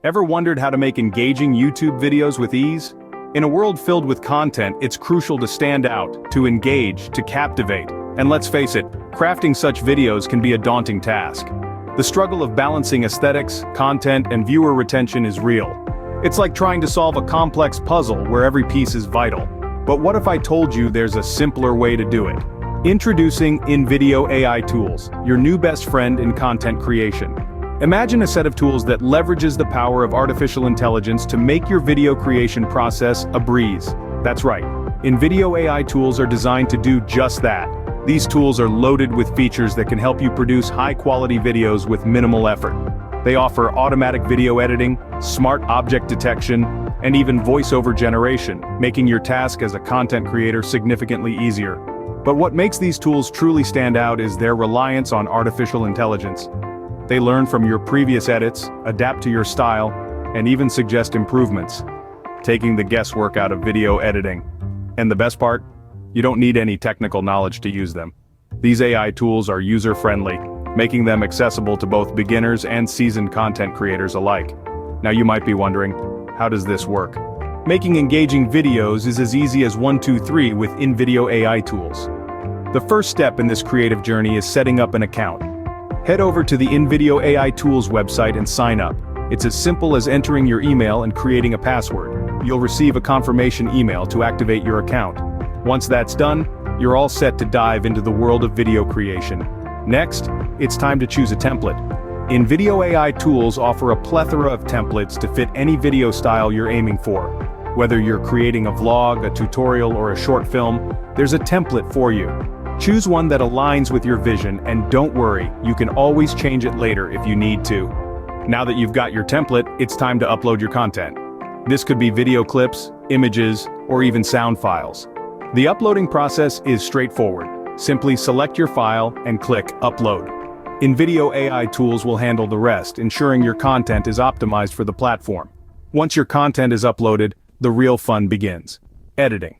Ever wondered how to make engaging YouTube videos with ease? In a world filled with content, it's crucial to stand out, to engage, to captivate. And let's face it, crafting such videos can be a daunting task. The struggle of balancing aesthetics, content, and viewer retention is real. It's like trying to solve a complex puzzle where every piece is vital. But what if I told you there's a simpler way to do it? Introducing Invido AI tools, your new best friend in content creation. Imagine a set of tools that leverages the power of artificial intelligence to make your video creation process a breeze. That's right. Invido AI tools are designed to do just that. These tools are loaded with features that can help you produce high-quality videos with minimal effort. They offer automatic video editing, smart object detection, and even voiceover generation, making your task as a content creator significantly easier. But what makes these tools truly stand out is their reliance on artificial intelligence. They learn from your previous edits, adapt to your style, and even suggest improvements, taking the guesswork out of video editing. And the best part? You don't need any technical knowledge to use them. These AI tools are user-friendly, making them accessible to both beginners and seasoned content creators alike. Now you might be wondering, how does this work? Making engaging videos is as easy as 1, 2, 3 with Invido AI tools. The first step in this creative journey is setting up an account. Head over to the Invido AI Tools website and sign up. It's as simple as entering your email and creating a password. You'll receive a confirmation email to activate your account. Once that's done, you're all set to dive into the world of video creation. Next, it's time to choose a template. Invido AI Tools offer a plethora of templates to fit any video style you're aiming for. Whether you're creating a vlog, a tutorial, or a short film, there's a template for you. Choose one that aligns with your vision, and don't worry, you can always change it later if you need to. Now that you've got your template, it's time to upload your content. This could be video clips, images, or even sound files. The uploading process is straightforward. Simply select your file and click Upload. Invido AI tools will handle the rest, ensuring your content is optimized for the platform. Once your content is uploaded, the real fun begins. Editing.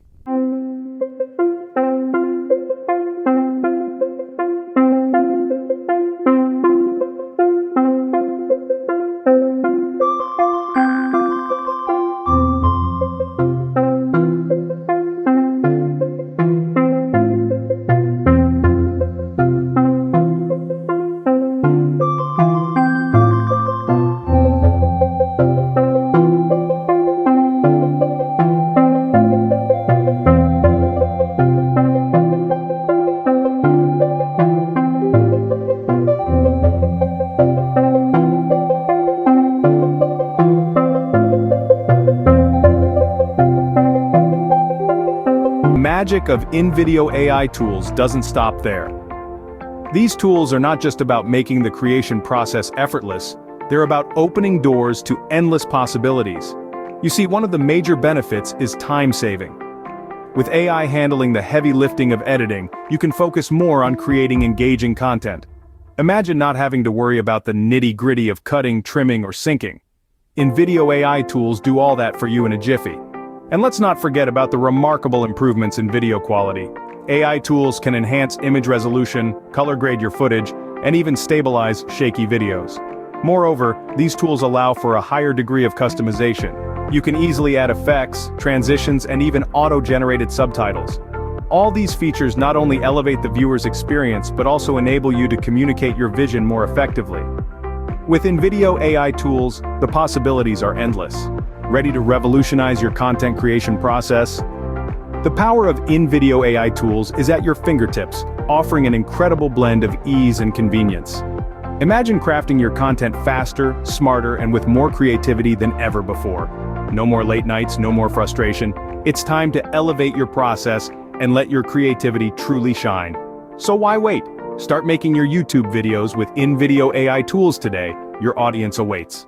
The magic of Invido AI tools doesn't stop there. These tools are not just about making the creation process effortless, they're about opening doors to endless possibilities. You see, one of the major benefits is time saving. With AI handling the heavy lifting of editing, you can focus more on creating engaging content. Imagine not having to worry about the nitty-gritty of cutting, trimming, or syncing. Invido AI tools do all that for you in a jiffy. And let's not forget about the remarkable improvements in video quality. AI tools can enhance image resolution, color grade your footage, and even stabilize shaky videos. Moreover, these tools allow for a higher degree of customization. You can easily add effects, transitions, and even auto-generated subtitles. All these features not only elevate the viewer's experience but also enable you to communicate your vision more effectively. With Invido AI tools, the possibilities are endless. Ready to revolutionize your content creation process? The power of Invido AI tools is at your fingertips, offering an incredible blend of ease and convenience. Imagine crafting your content faster, smarter, and with more creativity than ever before. No more late nights, no more frustration. It's time to elevate your process and let your creativity truly shine. So why wait? Start making your YouTube videos with Invido AI tools today. Your audience awaits.